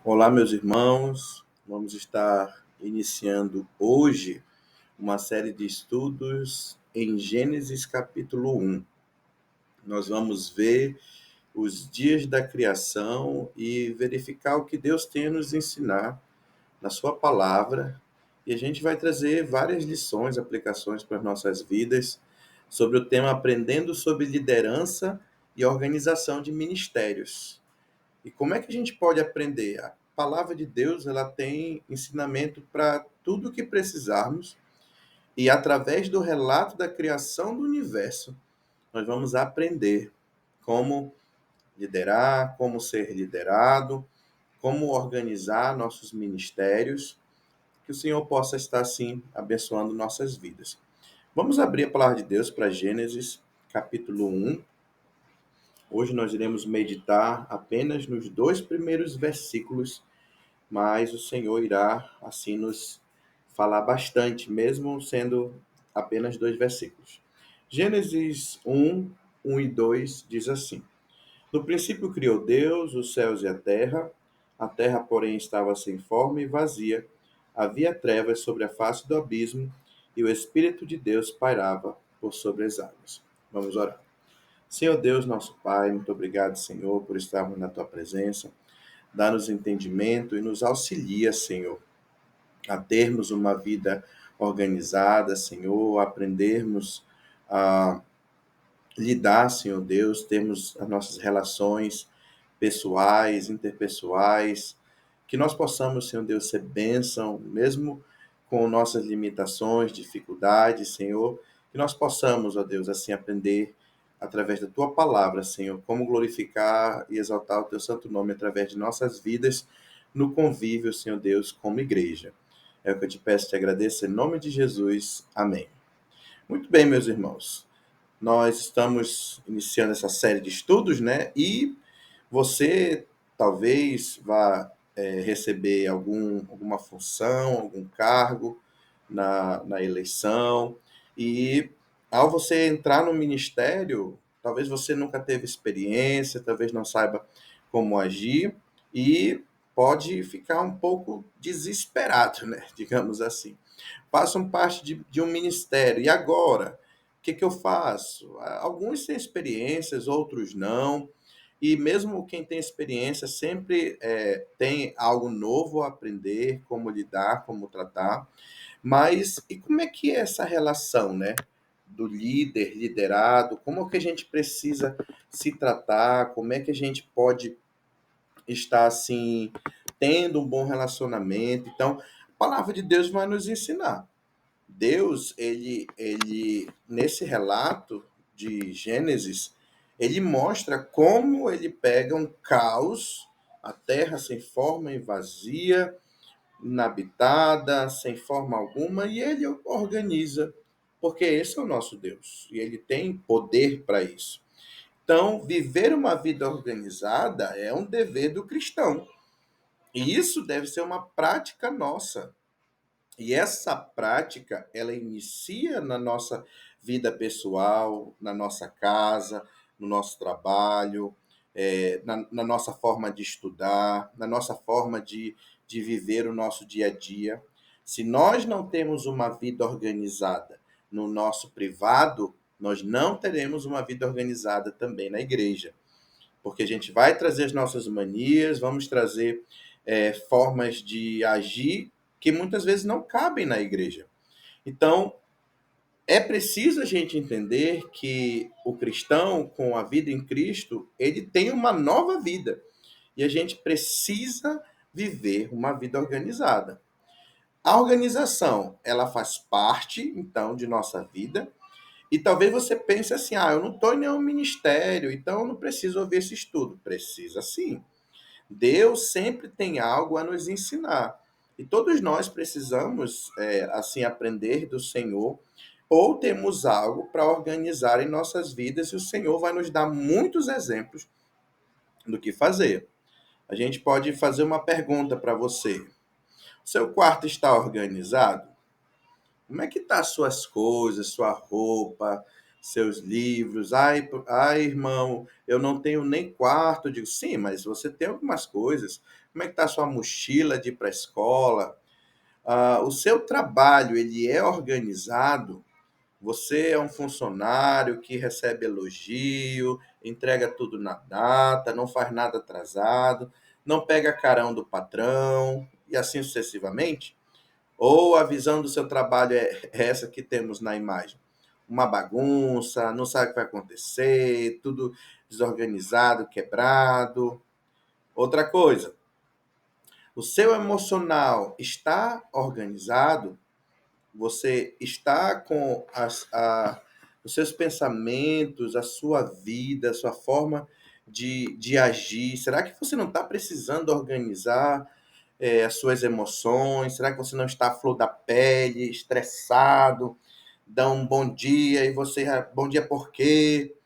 Olá, meus irmãos. Vamos estar iniciando hoje uma série de estudos em Gênesis capítulo 1. Nós vamos ver os dias da criação e verificar o que Deus tem a nos ensinar na sua palavra. E a gente vai trazer várias lições, aplicações para as nossas vidas sobre o tema Aprendendo sobre Liderança e Organização de Ministérios. E como é que a gente pode aprender? A palavra de Deus, ela tem ensinamento para tudo o que precisarmos, e através do relato da criação do universo, nós vamos aprender como liderar, como ser liderado, como organizar nossos ministérios, que o Senhor possa estar assim abençoando nossas vidas. Vamos abrir a palavra de Deus para Gênesis, capítulo 1. Hoje nós iremos meditar apenas nos dois primeiros versículos, mas o Senhor irá assim nos falar bastante, mesmo sendo apenas dois versículos. Gênesis 1 e 2 diz assim: No princípio criou Deus os céus e a terra, porém, estava sem forma e vazia, havia trevas sobre a face do abismo, e o Espírito de Deus pairava por sobre as águas. Vamos orar. Senhor Deus, nosso Pai, muito obrigado, Senhor, por estarmos na Tua presença. Dá-nos entendimento e nos auxilia, Senhor, a termos uma vida organizada, Senhor, a aprendermos a lidar, Senhor Deus, termos as nossas relações pessoais, interpessoais, que nós possamos, Senhor Deus, ser bênção, mesmo com nossas limitações, dificuldades, Senhor, que nós possamos, ó Deus, assim aprender através da Tua palavra, Senhor, como glorificar e exaltar o Teu santo nome através de nossas vidas no convívio, Senhor Deus, como igreja. É o que eu te peço e te agradeço, em nome de Jesus. Amém. Muito bem, meus irmãos. Nós estamos iniciando essa série de estudos, né? E você talvez vá receber alguma função, algum cargo na eleição. E ao você entrar no ministério, talvez você nunca teve experiência, talvez não saiba como agir e pode ficar um pouco desesperado, né? Digamos assim. Façam parte de um ministério. E agora? O que eu faço? Alguns têm experiências, outros não. E mesmo quem tem experiência sempre tem algo novo a aprender, como lidar, como tratar. Mas e como é que é essa relação, né? Do líder, liderado, como que a gente precisa se tratar, como é que a gente pode estar assim, tendo um bom relacionamento. Então, a palavra de Deus vai nos ensinar. Deus, ele nesse relato de Gênesis, ele mostra como ele pega um caos, a terra sem forma e vazia, inabitada, sem forma alguma, e ele organiza, porque esse é o nosso Deus, e ele tem poder para isso. Então, viver uma vida organizada é um dever do cristão, e isso deve ser uma prática nossa. E essa prática, ela inicia na nossa vida pessoal, na nossa casa, no nosso trabalho, na nossa forma de estudar, na nossa forma de viver o nosso dia a dia. Se nós não temos uma vida organizada no nosso privado, nós não teremos uma vida organizada também na igreja. Porque a gente vai trazer as nossas manias, vamos trazer formas de agir que muitas vezes não cabem na igreja. Então, é preciso a gente entender que o cristão, com a vida em Cristo, ele tem uma nova vida. E a gente precisa viver uma vida organizada. A organização, ela faz parte, então, de nossa vida. E talvez você pense assim, eu não estou em nenhum ministério, então eu não preciso ouvir esse estudo. Precisa sim. Deus sempre tem algo a nos ensinar. E todos nós precisamos, assim, aprender do Senhor, ou temos algo para organizar em nossas vidas, e o Senhor vai nos dar muitos exemplos do que fazer. A gente pode fazer uma pergunta para você. Seu quarto está organizado? Como é que tá as suas coisas, sua roupa, seus livros. Ai, irmão, eu não tenho nem quarto. Eu digo, sim, mas você tem algumas coisas. Como é que está a sua mochila de ir para a escola? O seu trabalho, ele é organizado? Você é um funcionário que recebe elogio, entrega tudo na data, não faz nada atrasado, não pega carão do patrão e assim sucessivamente? Ou a visão do seu trabalho é essa que temos na imagem? Uma bagunça, não sabe o que vai acontecer, tudo desorganizado, quebrado. Outra coisa, o seu emocional está organizado? Você está com os seus pensamentos, a sua vida, a sua forma de agir? Será que você não está precisando organizar as suas emoções? Será que você não está à flor da pele, estressado? Dá um bom dia e você, bom dia por quê?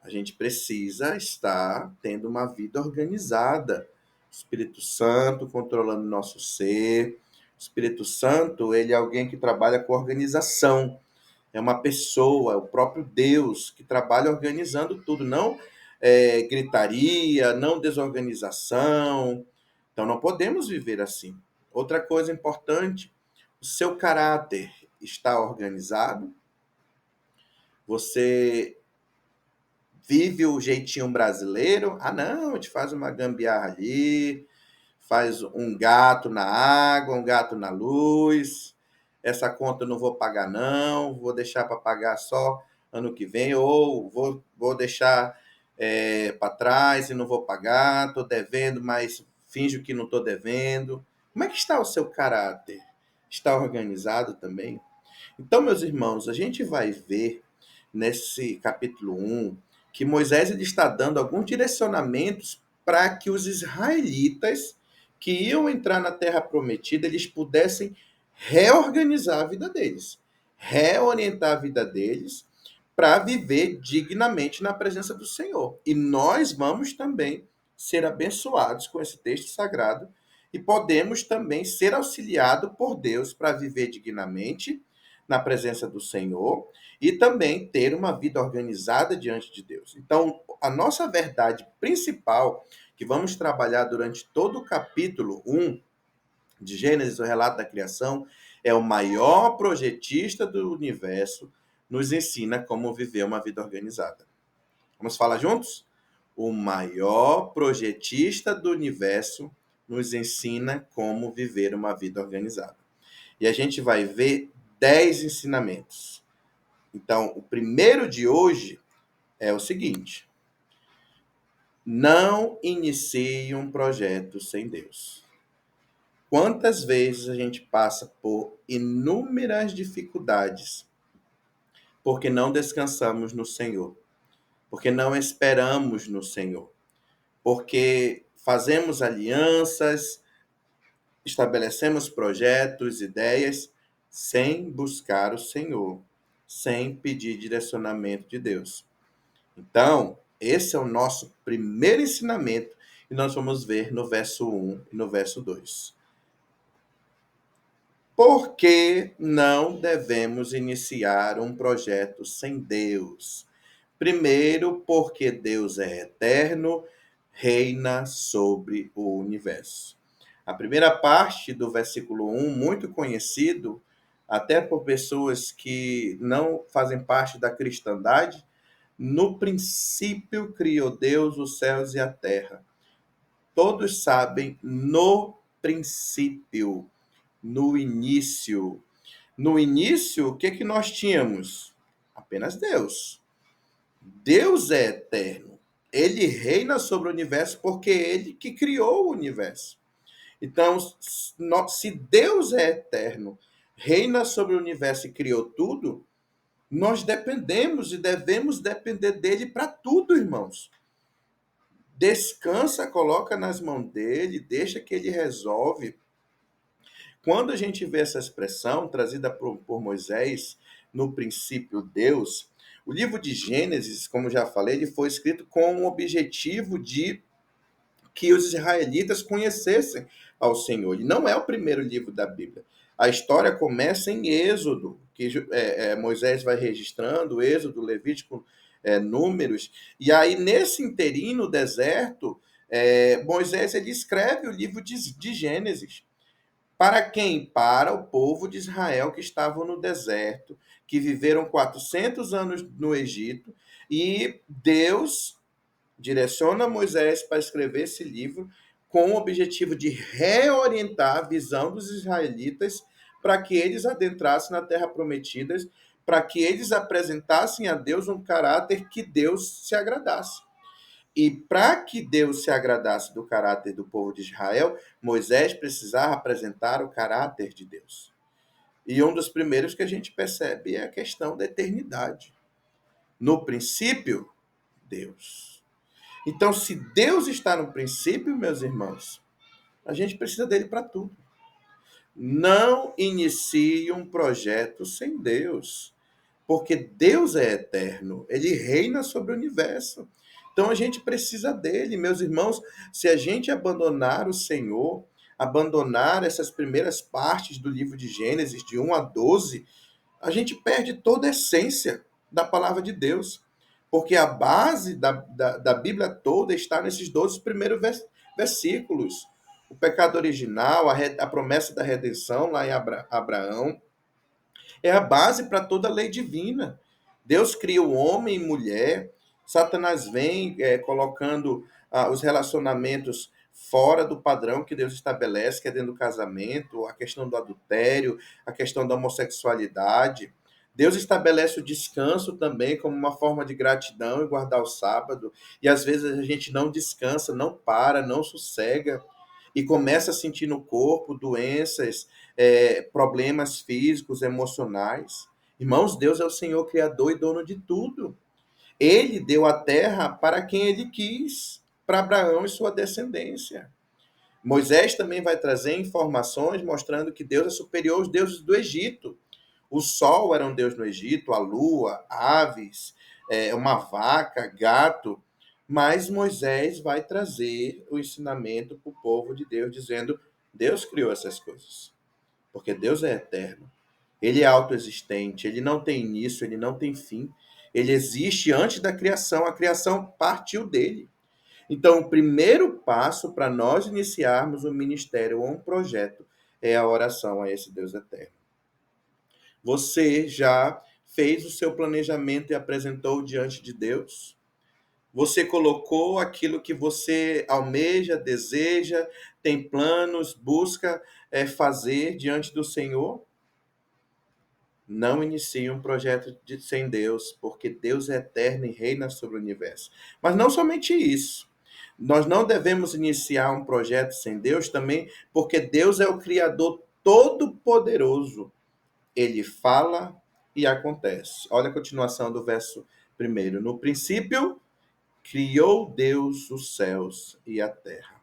A gente precisa estar tendo uma vida organizada. O Espírito Santo controlando nosso ser. O Espírito Santo, ele é alguém que trabalha com organização. É uma pessoa, é o próprio Deus que trabalha organizando tudo, não gritaria, não desorganização. Então não podemos viver assim. Outra coisa importante, o seu caráter está organizado? Você vive o jeitinho brasileiro? Ah, não, a gente faz uma gambiarra ali, faz um gato na água, um gato na luz. Essa conta eu não vou pagar, não, vou deixar para pagar só ano que vem, ou vou deixar para trás e não vou pagar, estou devendo, mas finjo que não estou devendo. Como é que está o seu caráter? Está organizado também? Então, meus irmãos, a gente vai ver nesse capítulo 1 que Moisés ele está dando alguns direcionamentos para que os israelitas que iam entrar na terra prometida, eles pudessem reorganizar a vida deles, reorientar a vida deles para viver dignamente na presença do Senhor. E nós vamos também ser abençoados com esse texto sagrado e podemos também ser auxiliados por Deus para viver dignamente na presença do Senhor e também ter uma vida organizada diante de Deus. Então, a nossa verdade principal, que vamos trabalhar durante todo o capítulo 1 de Gênesis, o relato da criação, é o maior projetista do universo, nos ensina como viver uma vida organizada. Vamos falar juntos? O maior projetista do universo nos ensina como viver uma vida organizada. E a gente vai ver 10 ensinamentos. Então, o primeiro de hoje é o seguinte: não inicie um projeto sem Deus. Quantas vezes a gente passa por inúmeras dificuldades porque não descansamos no Senhor, porque não esperamos no Senhor, porque fazemos alianças, estabelecemos projetos, ideias, sem buscar o Senhor, sem pedir direcionamento de Deus. Então, esse é o nosso primeiro ensinamento e nós vamos ver no verso 1 e no verso 2. Por que não devemos iniciar um projeto sem Deus? Primeiro, porque Deus é eterno, reina sobre o universo. A primeira parte do versículo 1, muito conhecido, até por pessoas que não fazem parte da cristandade, no princípio criou Deus os céus e a terra. Todos sabem no princípio, no início. No início, o que nós tínhamos? Apenas Deus. Deus é eterno. Ele reina sobre o universo porque é ele que criou o universo. Então, se Deus é eterno, reina sobre o universo e criou tudo, nós dependemos e devemos depender dele para tudo, irmãos. Descansa, coloca nas mãos dele, deixa que ele resolve. Quando a gente vê essa expressão trazida por Moisés, no princípio Deus, o livro de Gênesis, como já falei, ele foi escrito com o objetivo de que os israelitas conhecessem ao Senhor. Ele não é o primeiro livro da Bíblia. A história começa em Êxodo, que Moisés vai registrando, Êxodo, Levítico, Números, e aí nesse interim no deserto, Moisés ele escreve o livro de Gênesis. Para quem? Para o povo de Israel que estavam no deserto, que viveram 400 anos no Egito, e Deus direciona Moisés para escrever esse livro com o objetivo de reorientar a visão dos israelitas para que eles adentrassem na terra prometida, para que eles apresentassem a Deus um caráter que Deus se agradasse. E para que Deus se agradasse do caráter do povo de Israel, Moisés precisava apresentar o caráter de Deus. E um dos primeiros que a gente percebe é a questão da eternidade. No princípio, Deus. Então, se Deus está no princípio, meus irmãos, a gente precisa dele para tudo. Não inicie um projeto sem Deus, porque Deus é eterno, ele reina sobre o universo. Então a gente precisa dele, meus irmãos. Se a gente abandonar o Senhor, abandonar essas primeiras partes do livro de Gênesis, de 1 a 12, a gente perde toda a essência da palavra de Deus. Porque a base da Bíblia toda está nesses 12 primeiros versículos. O pecado original, a promessa da redenção lá em Abraão, é a base para toda a lei divina. Deus cria o homem e mulher, Satanás vem colocando os relacionamentos fora do padrão que Deus estabelece, que é dentro do casamento, a questão do adultério, a questão da homossexualidade. Deus estabelece o descanso também como uma forma de gratidão e guardar o sábado. E às vezes a gente não descansa, não para, não sossega e começa a sentir no corpo doenças, problemas físicos, emocionais. Irmãos, Deus é o Senhor Criador e dono de tudo. Ele deu a terra para quem ele quis, para Abraão e sua descendência. Moisés também vai trazer informações mostrando que Deus é superior aos deuses do Egito. O sol era um deus no Egito, a lua, aves, uma vaca, gato. Mas Moisés vai trazer o ensinamento para o povo de Deus, dizendo: Deus criou essas coisas, porque Deus é eterno. Ele é autoexistente, ele não tem início, ele não tem fim. Ele existe antes da criação, a criação partiu dele. Então, o primeiro passo para nós iniciarmos um ministério ou um projeto é a oração a esse Deus eterno. Você já fez o seu planejamento e apresentou diante de Deus? Você colocou aquilo que você almeja, deseja, tem planos, busca fazer diante do Senhor? Não inicie um projeto sem Deus, porque Deus é eterno e reina sobre o universo. Mas não somente isso. Nós não devemos iniciar um projeto sem Deus também, porque Deus é o Criador todo-poderoso. Ele fala e acontece. Olha a continuação do verso 1. No princípio, criou Deus os céus e a terra.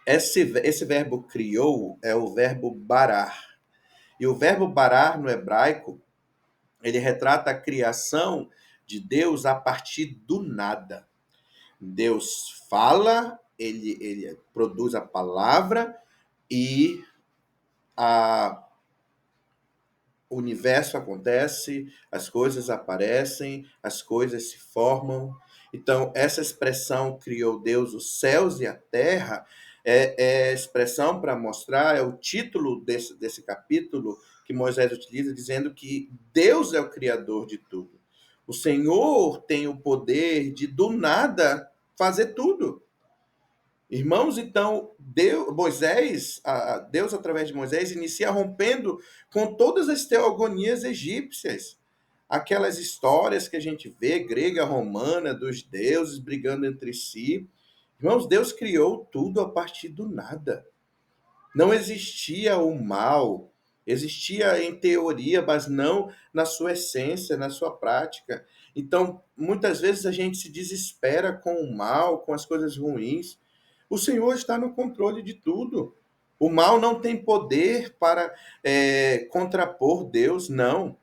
Esse verbo criou é o verbo barar. E o verbo barar no hebraico, ele retrata a criação de Deus a partir do nada. Deus fala, ele produz a palavra e o universo acontece, as coisas aparecem, as coisas se formam. Então, essa expressão criou Deus os céus e a terra é expressão para mostrar, é o título desse capítulo que Moisés utiliza, dizendo que Deus é o criador de tudo. O Senhor tem o poder de, do nada, fazer tudo. Irmãos, então, Deus, através de Moisés, inicia rompendo com todas as teogonias egípcias. Aquelas histórias que a gente vê, grega, romana, dos deuses brigando entre si. Irmãos, Deus criou tudo a partir do nada. Não existia o mal, existia em teoria, mas não na sua essência, na sua prática. Então, muitas vezes a gente se desespera com o mal, com as coisas ruins. O Senhor está no controle de tudo. O mal não tem poder para contrapor Deus, não.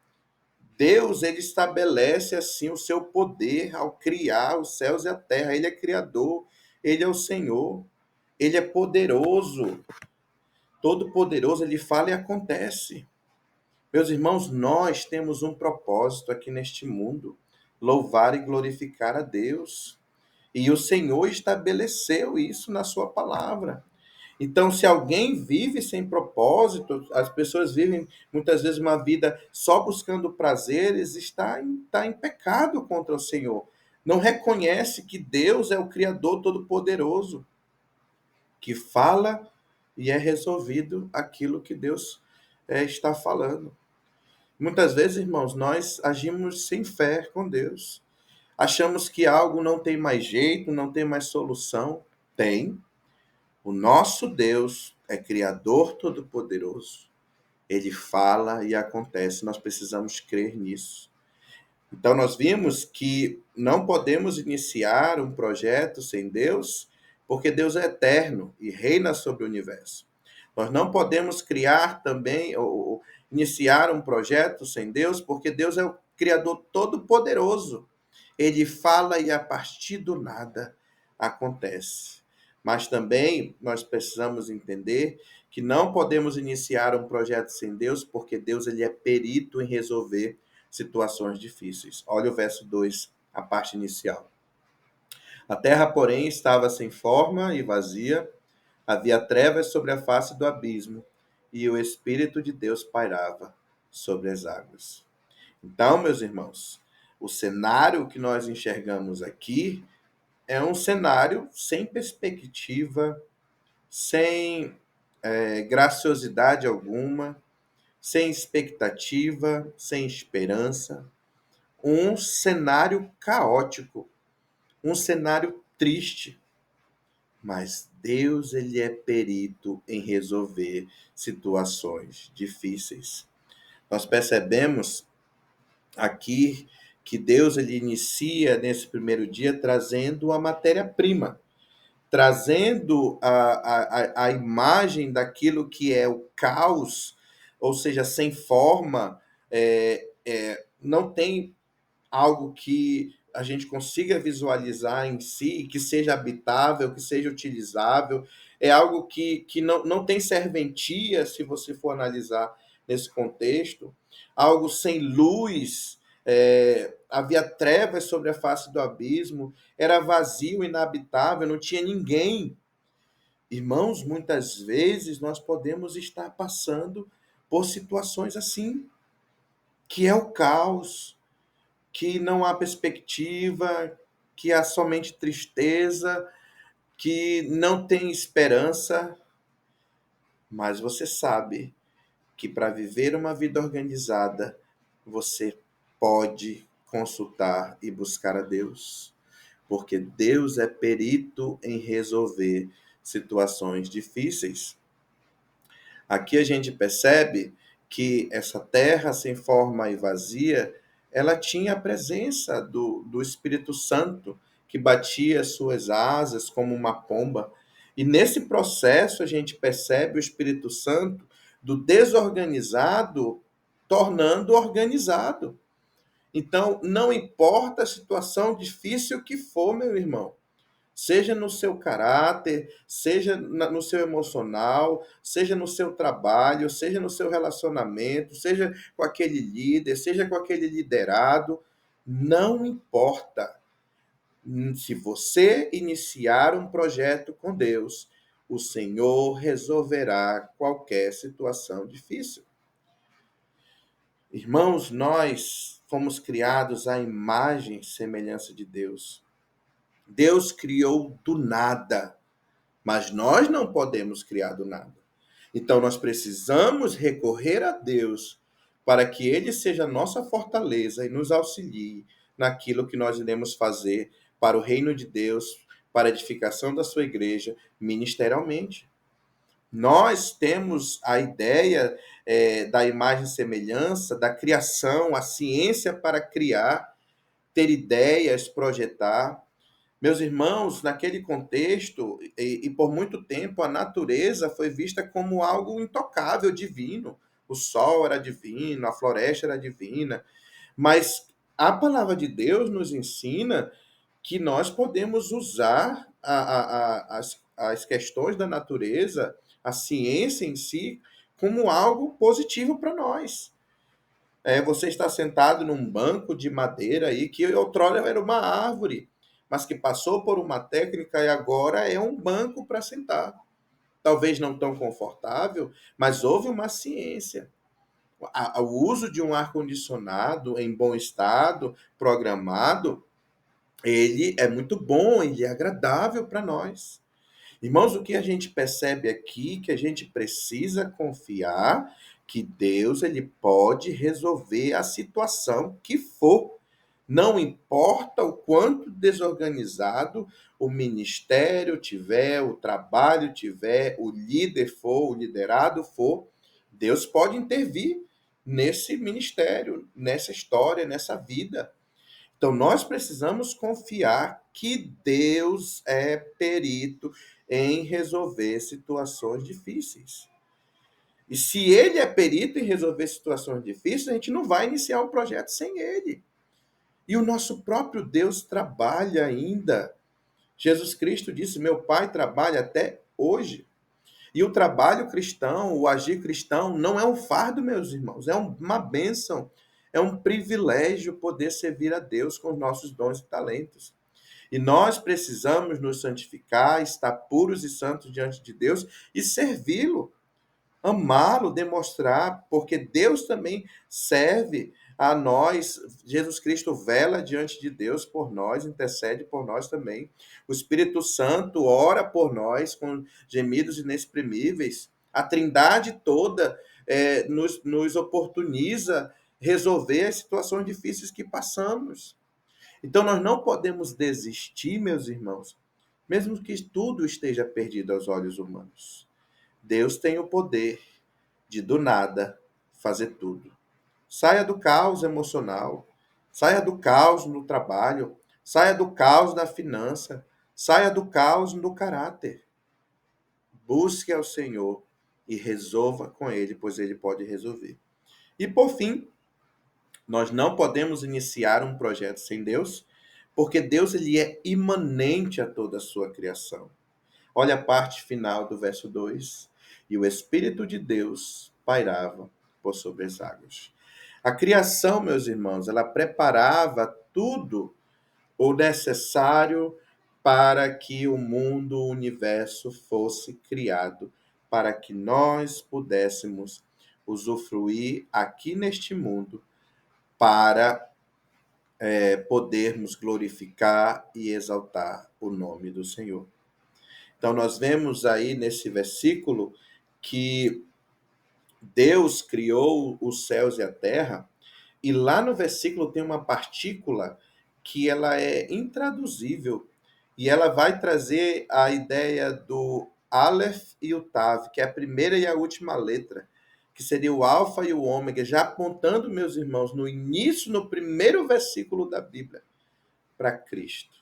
Deus, ele estabelece assim o seu poder ao criar os céus e a terra. Ele é criador, ele é o Senhor, ele é poderoso. Todo-Poderoso, ele fala e acontece. Meus irmãos, nós temos um propósito aqui neste mundo: louvar e glorificar a Deus. E o Senhor estabeleceu isso na sua palavra. Então, se alguém vive sem propósito, as pessoas vivem muitas vezes uma vida só buscando prazeres, está em pecado contra o Senhor. Não reconhece que Deus é o Criador Todo-Poderoso, que fala e é resolvido aquilo que Deus está falando. Muitas vezes, irmãos, nós agimos sem fé com Deus. Achamos que algo não tem mais jeito, não tem mais solução. Tem. O nosso Deus é Criador Todo-Poderoso. Ele fala e acontece. Nós precisamos crer nisso. Então, nós vimos que não podemos iniciar um projeto sem Deus, porque Deus é eterno e reina sobre o universo. Nós não podemos criar também, ou iniciar um projeto sem Deus, porque Deus é o Criador Todo-Poderoso. Ele fala e a partir do nada acontece. Mas também nós precisamos entender que não podemos iniciar um projeto sem Deus, porque Deus ele é perito em resolver situações difíceis. Olha o verso 2, a parte inicial. A terra, porém, estava sem forma e vazia, havia trevas sobre a face do abismo, e o Espírito de Deus pairava sobre as águas. Então, meus irmãos, o cenário que nós enxergamos aqui é um cenário sem perspectiva, sem graciosidade alguma, sem expectativa, sem esperança, um cenário caótico, um cenário triste. Mas Deus, ele é perito em resolver situações difíceis. Nós percebemos aqui que Deus ele inicia nesse primeiro dia trazendo a matéria-prima, trazendo a imagem daquilo que é o caos, ou seja, sem forma, não tem algo que a gente consiga visualizar em si, que seja habitável, que seja utilizável. É algo que não tem serventia, se você for analisar nesse contexto. Algo sem luz, havia trevas sobre a face do abismo, era vazio, inabitável, não tinha ninguém. Irmãos, muitas vezes nós podemos estar passando por situações assim, que é o caos, que não há perspectiva, que há somente tristeza, que não tem esperança. Mas você sabe que para viver uma vida organizada, você pode consultar e buscar a Deus, porque Deus é perito em resolver situações difíceis. Aqui a gente percebe que essa terra sem forma e vazia, ela tinha a presença do Espírito Santo, que batia suas asas como uma pomba. E nesse processo a gente percebe o Espírito Santo do desorganizado tornando organizado. Então, não importa a situação difícil que for, meu irmão, seja no seu caráter, seja no seu emocional, seja no seu trabalho, seja no seu relacionamento, seja com aquele líder, seja com aquele liderado, não importa. Se você iniciar um projeto com Deus, o Senhor resolverá qualquer situação difícil. Irmãos, nós fomos criados à imagem e semelhança de Deus. Deus criou do nada, mas nós não podemos criar do nada. Então nós precisamos recorrer a Deus para que Ele seja a nossa fortaleza e nos auxilie naquilo que nós iremos fazer para o reino de Deus, para a edificação da sua igreja, ministerialmente. Nós temos a ideia da imagem e semelhança, da criação, a ciência para criar, ter ideias, projetar. Meus irmãos, naquele contexto, e por muito tempo, a natureza foi vista como algo intocável, divino. O sol era divino, a floresta era divina. Mas a palavra de Deus nos ensina que nós podemos usar as questões da natureza, a ciência em si, como algo positivo para nós. Você está sentado num banco de madeira aí que outrora era uma árvore, mas que passou por uma técnica e agora é um banco para sentar. Talvez não tão confortável, mas houve uma ciência. O uso de um ar-condicionado em bom estado, programado, ele é muito bom, ele é agradável para nós. Irmãos, o que a gente percebe aqui, que a gente precisa confiar que Deus ele pode resolver a situação que for. Não importa o quanto desorganizado o ministério tiver, o trabalho tiver, o líder for, o liderado for, Deus pode intervir nesse ministério, nessa história, nessa vida. Então, nós precisamos confiar que Deus é perito em resolver situações difíceis. E se ele é perito em resolver situações difíceis, a gente não vai iniciar um projeto sem ele. E o nosso próprio Deus trabalha ainda. Jesus Cristo disse: Meu Pai trabalha até hoje. E o trabalho cristão, o agir cristão, não é um fardo, meus irmãos, é uma bênção, é um privilégio poder servir a Deus com os nossos dons e talentos. E nós precisamos nos santificar, estar puros e santos diante de Deus e servi-lo, amá-lo, demonstrar, porque Deus também serve a nós. Jesus Cristo vela diante de Deus por nós, intercede por nós também. O Espírito Santo ora por nós com gemidos inexprimíveis. A Trindade toda nos oportuniza resolver as situações difíceis que passamos. Então nós não podemos desistir, meus irmãos, mesmo que tudo esteja perdido aos olhos humanos. Deus tem o poder de, do nada, fazer tudo. Saia do caos emocional, saia do caos no trabalho, saia do caos da finança, saia do caos no caráter. Busque ao Senhor e resolva com Ele, pois Ele pode resolver. E por fim, nós não podemos iniciar um projeto sem Deus, porque Deus ele é imanente a toda a sua criação. Olha a parte final do verso 2. E o Espírito de Deus pairava por sobre as águas. A criação, meus irmãos, ela preparava tudo o necessário para que o mundo, o universo fosse criado, para que nós pudéssemos usufruir aqui neste mundo, para podermos glorificar e exaltar o nome do Senhor. Então, nós vemos aí nesse versículo que Deus criou os céus e a terra, e lá no versículo tem uma partícula que ela é intraduzível, e ela vai trazer a ideia do Aleph e o Tav, que é a primeira e a última letra, que seria o alfa e o ômega, já apontando, meus irmãos, no início, no primeiro versículo da Bíblia, para Cristo.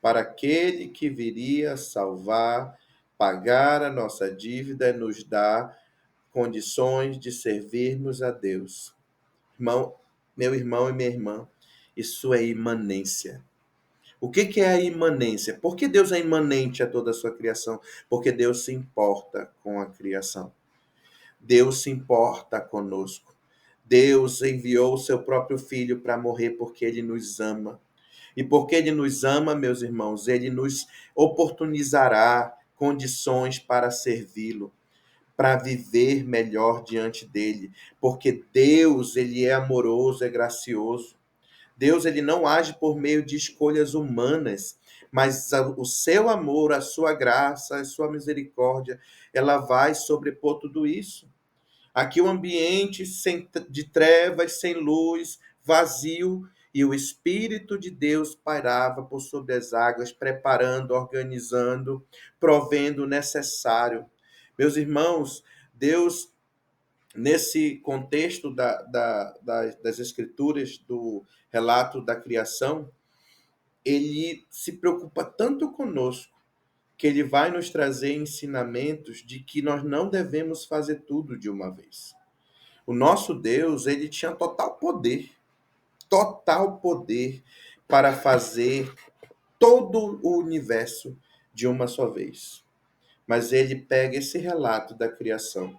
Para aquele que viria salvar, pagar a nossa dívida e nos dar condições de servirmos a Deus. Irmão, meu irmão e minha irmã, isso é imanência. O que é a imanência? Por que Deus é imanente a toda a sua criação? Porque Deus se importa com a criação. Deus se importa conosco. Deus enviou o seu próprio filho para morrer porque ele nos ama. E porque ele nos ama, meus irmãos, ele nos oportunizará condições para servi-lo, para viver melhor diante dele, porque Deus, ele é amoroso, é gracioso. Deus, ele não age por meio de escolhas humanas, mas o seu amor, a sua graça, a sua misericórdia, ela vai sobrepor tudo isso. Aqui o ambiente de trevas, sem luz, vazio, e o Espírito de Deus pairava por sobre as águas, preparando, organizando, provendo o necessário. Meus irmãos, Deus, nesse contexto das Escrituras, do relato da criação, ele se preocupa tanto conosco, que ele vai nos trazer ensinamentos de que nós não devemos fazer tudo de uma vez. O nosso Deus, ele tinha total poder para fazer todo o universo de uma só vez. Mas ele pega esse relato da criação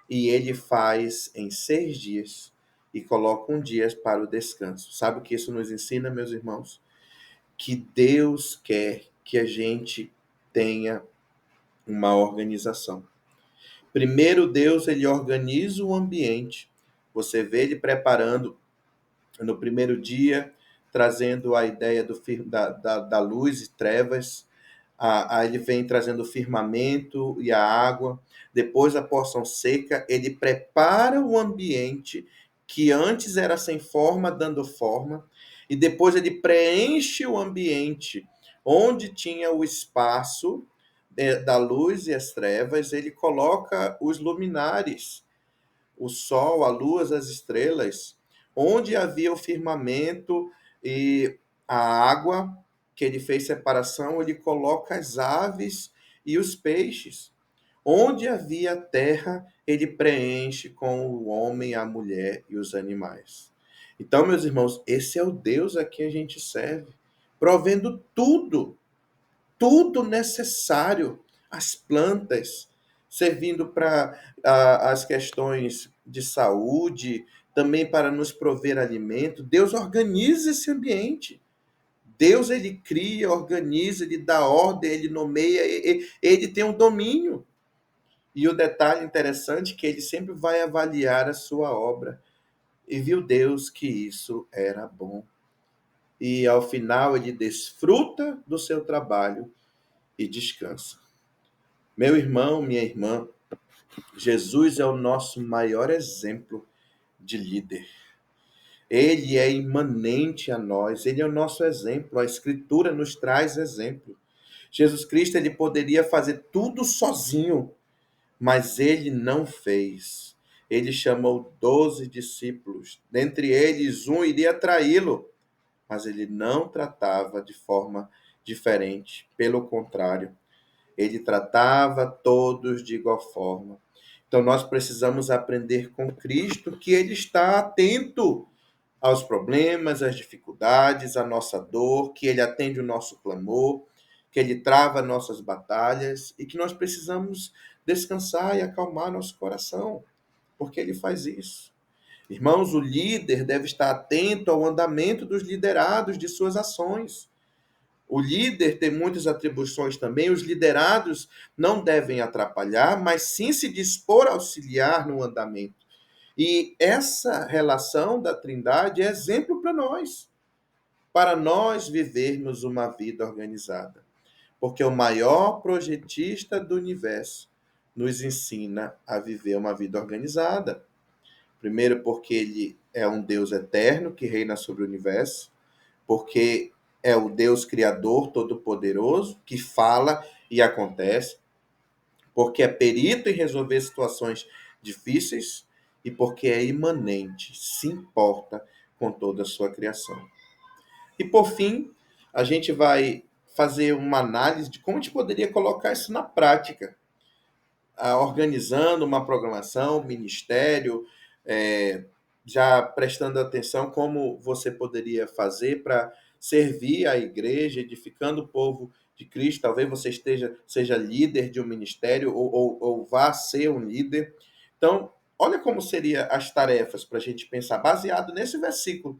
e ele faz em 6 dias e coloca um dia para o descanso. Sabe o que isso nos ensina, meus irmãos? Que Deus quer que a gente tenha uma organização. Primeiro, Deus ele organiza o ambiente. Você vê ele preparando no primeiro dia, trazendo a ideia da luz e trevas. Aí ele vem trazendo o firmamento e a água. Depois a porção seca, ele prepara o ambiente que antes era sem forma, dando forma. E depois ele preenche o ambiente onde tinha o espaço da luz e as trevas. Ele coloca os luminares, o sol, a lua, as estrelas, onde havia o firmamento e a água, que ele fez separação, ele coloca as aves e os peixes. Onde havia terra, ele preenche com o homem, a mulher e os animais. Então, meus irmãos, esse é o Deus a quem a gente serve, provendo tudo necessário, as plantas, servindo para as questões de saúde, também para nos prover alimento. Deus organiza esse ambiente. Deus ele cria, organiza, ele dá ordem, ele nomeia, ele tem um domínio. E o detalhe interessante é que ele sempre vai avaliar a sua obra. E viu Deus que isso era bom. E ao final ele desfruta do seu trabalho e descansa. Meu irmão, minha irmã, Jesus é o nosso maior exemplo de líder. Ele é imanente a nós, ele é o nosso exemplo. A Escritura nos traz exemplo. Jesus Cristo ele poderia fazer tudo sozinho, mas ele não fez. Ele chamou 12 discípulos. Dentre eles, um iria traí-lo, mas ele não tratava de forma diferente. Pelo contrário, ele tratava todos de igual forma. Então nós precisamos aprender com Cristo que ele está atento aos problemas, às dificuldades, à nossa dor, que ele atende o nosso clamor, que ele trava nossas batalhas e que nós precisamos descansar e acalmar nosso coração, porque ele faz isso. Irmãos, o líder deve estar atento ao andamento dos liderados, de suas ações. O líder tem muitas atribuições também. Os liderados não devem atrapalhar, mas sim se dispor a auxiliar no andamento. E essa relação da Trindade é exemplo para nós vivermos uma vida organizada. Porque o maior projetista do universo nos ensina a viver uma vida organizada. Primeiro, porque ele é um Deus eterno que reina sobre o universo, porque é o Deus Criador Todo-Poderoso que fala e acontece, porque é perito em resolver situações difíceis e porque é imanente, se importa com toda a sua criação. E por fim, a gente vai fazer uma análise de como a gente poderia colocar isso na prática, organizando uma programação, um ministério, já prestando atenção como você poderia fazer para servir a igreja, edificando o povo de Cristo. Talvez você seja líder de um ministério ou vá ser um líder. Então, olha como seriam as tarefas para a gente pensar, baseado nesse versículo.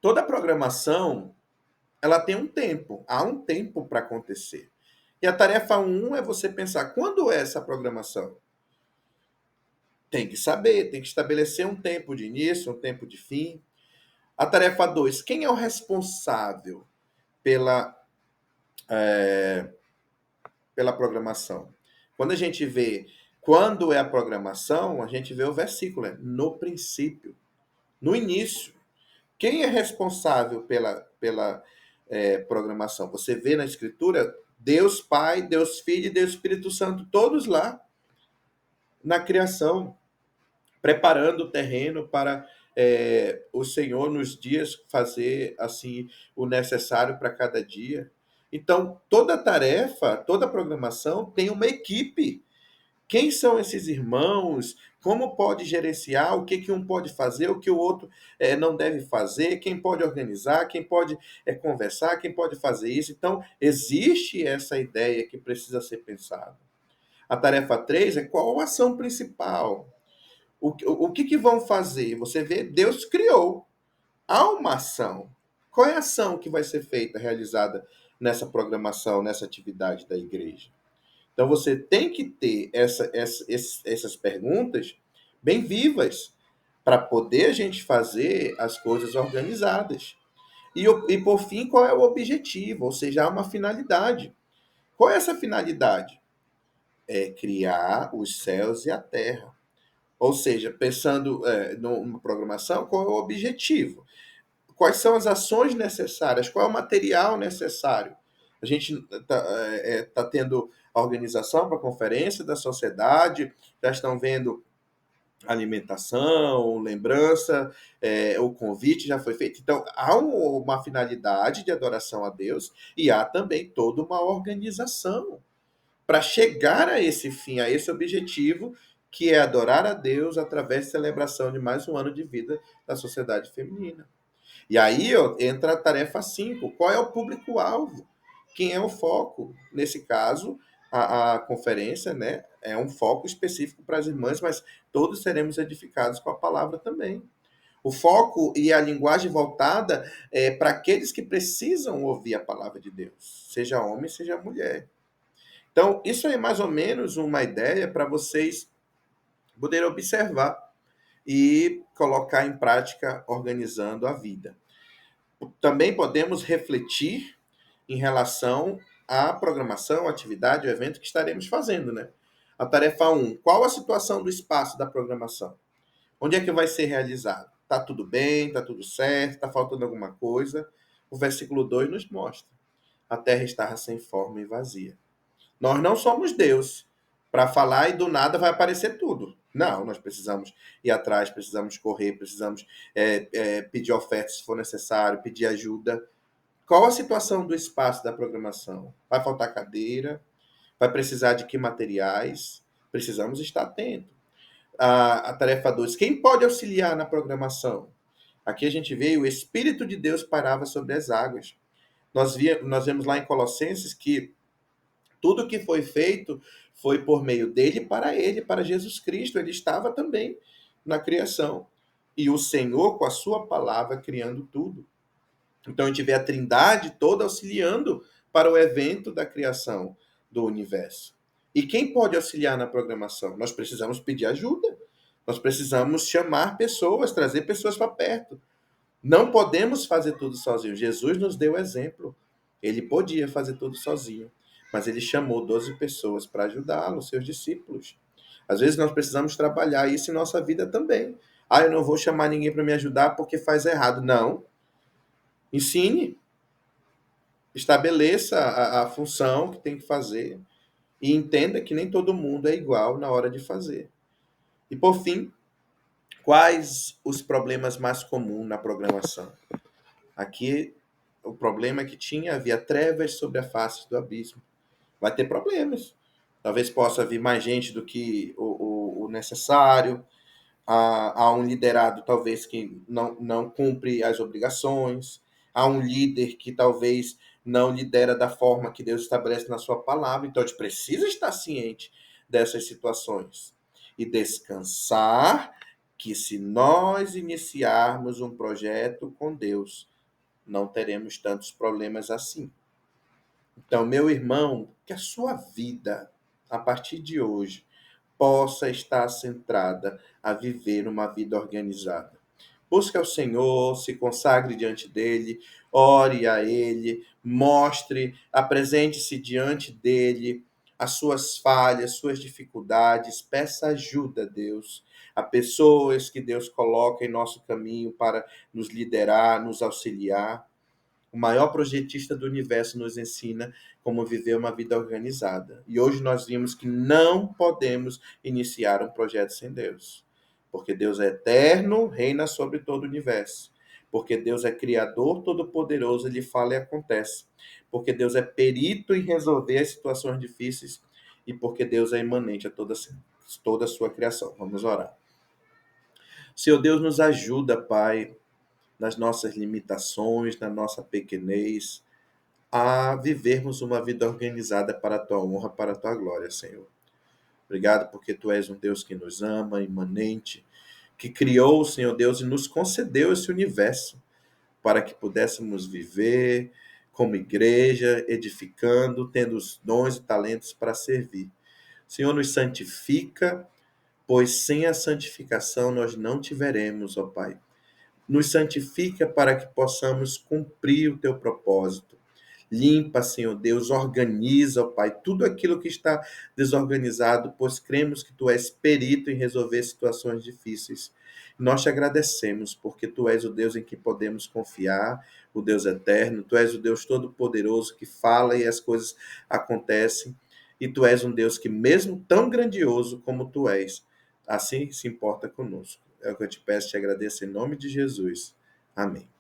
Toda programação, ela tem um tempo, há um tempo para acontecer. E a tarefa 1 é você pensar, quando é essa programação? Tem que saber, tem que estabelecer um tempo de início, um tempo de fim. A tarefa 2, quem é o responsável pela, pela programação? Quando a gente vê quando é a programação, a gente vê o versículo, no princípio, no início. Quem é responsável pela programação? Você vê na Escritura Deus Pai, Deus Filho e Deus Espírito Santo, todos lá na criação, preparando o terreno para o Senhor nos dias fazer assim o necessário para cada dia. Então, toda tarefa, toda programação tem uma equipe Quem são esses irmãos? Como pode gerenciar? O que, que um pode fazer? O que o outro não deve fazer? Quem pode organizar? Quem pode conversar? Quem pode fazer isso? Então, existe essa ideia que precisa ser pensada. A tarefa 3 é qual a ação principal? O que, que vão fazer? Você vê, Deus criou. Há uma ação. Qual é a ação que vai ser feita, realizada nessa programação, nessa atividade da igreja? Então você tem que ter essas perguntas bem vivas para poder a gente fazer as coisas organizadas. E por fim, qual é o objetivo? Ou seja, há uma finalidade. Qual é essa finalidade? É criar os céus e a terra. Ou seja, pensando numa programação, qual é o objetivo? Quais são as ações necessárias? Qual é o material necessário? A gente está tendo a organização para a conferência da sociedade, já estão vendo alimentação, lembrança, o convite já foi feito. Então, há uma finalidade de adoração a Deus e há também toda uma organização para chegar a esse fim, a esse objetivo, que é adorar a Deus através da celebração de mais um ano de vida da sociedade feminina. E aí ó, entra a tarefa 5. Qual é o público-alvo? Quem é o foco? Nesse caso, a conferência, né, é um foco específico para as irmãs, mas todos seremos edificados com a palavra também. O foco e a linguagem voltada é para aqueles que precisam ouvir a palavra de Deus, seja homem, seja mulher. Então, isso é mais ou menos uma ideia para vocês poderem observar e colocar em prática organizando a vida. Também podemos refletir em relação à programação, atividade, o evento que estaremos fazendo, né? A tarefa 1, qual a situação do espaço da programação? Onde é que vai ser realizado? Tá tudo bem? Tá tudo certo? Tá faltando alguma coisa? O versículo 2 nos mostra. A terra estava sem forma e vazia. Nós não somos Deus para falar e do nada vai aparecer tudo. Não, nós precisamos ir atrás, precisamos correr, precisamos pedir ofertas se for necessário, pedir ajuda. Qual a situação do espaço da programação? Vai faltar cadeira? Vai precisar de que materiais? Precisamos estar atentos. A tarefa 2, quem pode auxiliar na programação? Aqui a gente vê o Espírito de Deus parava sobre as águas. Nós vemos lá em Colossenses que tudo que foi feito foi por meio dele, para Jesus Cristo. Ele estava também na criação. E o Senhor, com a sua palavra, criando tudo. Então a gente vê a Trindade toda auxiliando para o evento da criação do universo. E quem pode auxiliar na programação? Nós precisamos pedir ajuda. Nós precisamos chamar pessoas, trazer pessoas para perto. Não podemos fazer tudo sozinho. Jesus nos deu exemplo. Ele podia fazer tudo sozinho, mas ele chamou 12 pessoas para ajudá-lo, seus discípulos. Às vezes nós precisamos trabalhar isso em nossa vida também. Ah, eu não vou chamar ninguém para me ajudar porque faz errado. Não. Ensine, estabeleça a função que tem que fazer e entenda que nem todo mundo é igual na hora de fazer. E por fim, quais os problemas mais comuns na programação? Aqui, o problema é que havia trevas sobre a face do abismo. Vai ter problemas. Talvez possa vir mais gente do que o necessário. Há um liderado, talvez, que não cumpre as obrigações. Há um líder que talvez não lidera da forma que Deus estabelece na sua palavra. Então, a gente precisa estar ciente dessas situações. E descansar que se nós iniciarmos um projeto com Deus, não teremos tantos problemas assim. Então, meu irmão, que a sua vida, a partir de hoje, possa estar centrada a viver uma vida organizada. Busque ao Senhor, se consagre diante dele, ore a ele, mostre, apresente-se diante dele, as suas falhas, suas dificuldades, peça ajuda a Deus, a pessoas que Deus coloca em nosso caminho para nos liderar, nos auxiliar. O maior projetista do universo nos ensina como viver uma vida organizada. E hoje nós vimos que não podemos iniciar um projeto sem Deus. Porque Deus é eterno, reina sobre todo o universo. Porque Deus é criador, todo-poderoso, ele fala e acontece. Porque Deus é perito em resolver as situações difíceis. e porque Deus é imanente a toda a sua criação. Vamos orar. Senhor Deus, nos ajuda, Pai, nas nossas limitações, na nossa pequenez, a vivermos uma vida organizada para a tua honra, para a tua glória, Senhor. Obrigado porque tu és um Deus que nos ama, imanente, que criou, Senhor Deus, e nos concedeu esse universo para que pudéssemos viver como igreja, edificando, tendo os dons e talentos para servir. Senhor, nos santifica, pois sem a santificação nós não tiveremos, ó Pai. Nos santifica para que possamos cumprir o teu propósito. Limpa, Senhor Deus, organiza, ó Pai, tudo aquilo que está desorganizado, pois cremos que Tu és perito em resolver situações difíceis. Nós te agradecemos, porque Tu és o Deus em que podemos confiar, o Deus eterno, Tu és o Deus todo-poderoso que fala e as coisas acontecem, e Tu és um Deus que, mesmo tão grandioso como Tu és, assim se importa conosco. É o que eu te peço e te agradeço em nome de Jesus. Amém.